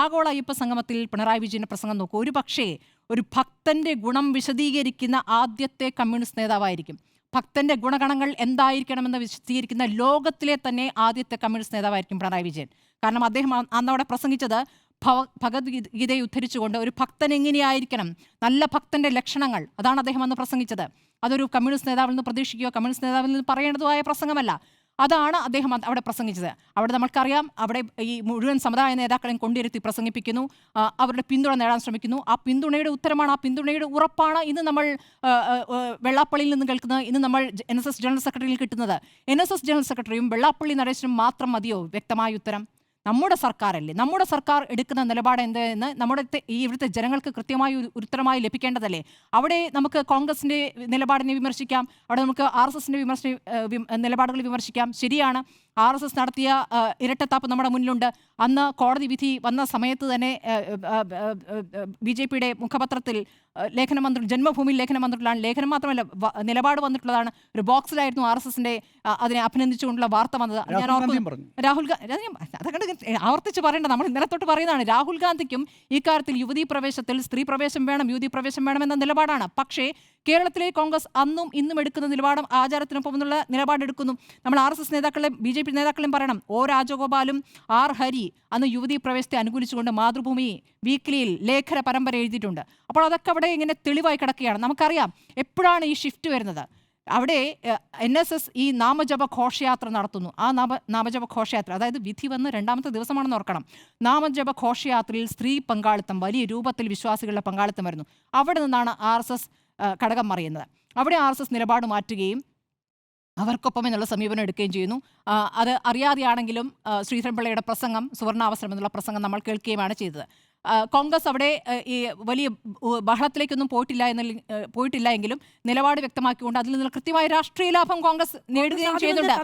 ആഗോള അയ്യപ്പ സംഗമത്തിൽ പിണറായി വിജയന്റെ പ്രസംഗം നോക്കൂ. ഒരു പക്ഷേ ഒരു ഭക്തന്റെ ഗുണം വിശദീകരിക്കുന്ന ആദ്യത്തെ കമ്മ്യൂണിസ്റ്റ് നേതാവായിരിക്കും. ഭക്തന്റെ ഗുണഗണങ്ങൾ എന്തായിരിക്കണമെന്ന് വിശദീകരിക്കുന്ന ലോകത്തിലെ തന്നെ ആദ്യത്തെ കമ്മ്യൂണിസ്റ്റ് നേതാവായിരിക്കും പിണറായി വിജയൻ. കാരണം അദ്ദേഹം അന്നവിടെ പ്രസംഗിച്ചത് ഭഗവത്ഗീതയെ ഉദ്ധരിച്ചുകൊണ്ട് ഒരു ഭക്തൻ എങ്ങനെയായിരിക്കണം, നല്ല ഭക്തന്റെ ലക്ഷണങ്ങൾ, അതാണ് അദ്ദേഹം അന്ന് പ്രസംഗിച്ചത്. അതൊരു കമ്മ്യൂണിസ്റ്റ് നേതാവിൽ നിന്ന് പ്രതീക്ഷിക്കുകയോ കമ്മ്യൂണിസ്റ്റ് നേതാവിൽ നിന്ന് പറയേണ്ടതുമായ പ്രസംഗമല്ല. അതാണ് അദ്ദേഹം അവിടെ പ്രസംഗിച്ചത്. അവിടെ നമുക്കറിയാം, അവിടെ ഈ മുഴുവൻ സമുദായ നേതാക്കളെയും കൊണ്ടിരുത്തി പ്രസംഗിപ്പിക്കുന്നു, അവരുടെ പിന്തുണ നേടാൻ ശ്രമിക്കുന്നു. ആ പിന്തുണയുടെ ഉത്തരമാണ്, ആ പിന്തുണയുടെ ഉറപ്പാണ് ഇന്ന് നമ്മൾ വെള്ളാപ്പള്ളിയിൽ നിന്ന് കേൾക്കുന്നത്, ഇന്ന് നമ്മൾ NSS ജനറൽ സെക്രട്ടറിയിൽ കിട്ടുന്നത്. NSS ജനറൽ സെക്രട്ടറിയും വെള്ളാപ്പള്ളി നടേശനും മാത്രം മതിയോ വ്യക്തമായ ഉത്തരം? നമ്മുടെ സർക്കാരല്ലേ, നമ്മുടെ സർക്കാർ എടുക്കുന്ന നിലപാട് എന്തെന്ന് ഇവിടുത്തെ ജനങ്ങൾക്ക് കൃത്യമായി ഉത്തരമായി ലഭിക്കേണ്ടതല്ലേ? അവിടെ നമുക്ക് കോൺഗ്രസിന്റെ നിലപാടിനെ വിമർശിക്കാം, അവിടെ നമുക്ക് RSSന്റെ നിലപാടുകൾ വിമർശിക്കാം. ശരിയാണ്, RSS നടത്തിയ ഇരട്ടത്താപ്പ് നമ്മുടെ മുന്നിലുണ്ട്. അന്ന് കോടതി വിധി വന്ന സമയത്ത് തന്നെ BJPയുടെ മുഖപത്രത്തിൽ ലേഖനം വന്നിട്ടുണ്ട്, ജന്മഭൂമിയിൽ ലേഖനം വന്നിട്ടുള്ളതാണ്. ലേഖനം മാത്രമല്ല, നിലപാട് വന്നിട്ടുള്ളതാണ്. ഒരു ബോക്സിലായിരുന്നു RSSന്റെ അതിനെ അഭിനന്ദിച്ചുകൊണ്ടുള്ള വാർത്ത വന്നത്. രാഹുൽ ഗാന്ധി അതൊക്കെ ആവർത്തിച്ച് പറയേണ്ട, നമ്മൾ ഇന്നലെ തൊട്ട് പറയുന്നതാണ്. രാഹുൽ ഗാന്ധിക്കും ഇക്കാര്യത്തിൽ യുവതീ പ്രവേശത്തിൽ സ്ത്രീ പ്രവേശം വേണം, യുവതീ പ്രവേശം വേണമെന്ന നിലപാടാണ്. പക്ഷേ കേരളത്തിലെ കോൺഗ്രസ് അന്നും ഇന്നും എടുക്കുന്ന നിലപാടും ആചാരത്തിനൊപ്പം എന്നുള്ള നിലപാടെടുക്കുന്നു. നമ്മൾ RSS നേതാക്കളെ BJP നേതാക്കളെയും പറയണം. O രാജഗോപാലും R ഹരി അന്ന് യുവതീ പ്രവേശത്തെ അനുകൂലിച്ചുകൊണ്ട് മാതൃഭൂമി വീക്കിലിയിൽ ലേഖന പരമ്പര എഴുതിയിട്ടുണ്ട്. അപ്പോൾ അതൊക്കെ അവിടെ ഇങ്ങനെ തെളിവായി കിടക്കുകയാണ്. നമുക്കറിയാം എപ്പോഴാണ് ഈ ഷിഫ്റ്റ് വരുന്നത്. അവിടെ NSS ഈ നാമജപ ഘോഷയാത്ര നടത്തുന്നു. ആ നാമജപ ഘോഷയാത്ര, അതായത് വിധി വന്ന് 2ാമത്തെ ദിവസമാണെന്ന് ഓർക്കണം. നാമജപ ഘോഷയാത്രയിൽ സ്ത്രീ പങ്കാളിത്തം, വലിയ രൂപത്തിൽ വിശ്വാസികളുടെ പങ്കാളിത്തം വരുന്നു. അവിടെ നിന്നാണ് RSS ഘടകം മറിയുന്നത്. അവിടെ RSS നിലപാട് മാറ്റുകയും അവർക്കൊപ്പം എന്നുള്ള സമീപനം എടുക്കുകയും ചെയ്യുന്നു. അത് അറിയാതെയാണെങ്കിലും ശ്രീധരൻപിള്ളയുടെ പ്രസംഗം, സുവർണാവസരം എന്നുള്ള പ്രസംഗം നമ്മൾ കേൾക്കുകയുമാണ് ചെയ്തത്. കോൺഗ്രസ് അവിടെ ഈ വലിയ ബഹളത്തിലേക്കൊന്നും പോയിട്ടില്ല എങ്കിലും നിലപാട് വ്യക്തമാക്കിക്കൊണ്ട് അതിൽ നിന്ന് കൃത്യമായ രാഷ്ട്രീയ ലാഭം കോൺഗ്രസ് നേടുകയും ചെയ്യുന്നുണ്ട്.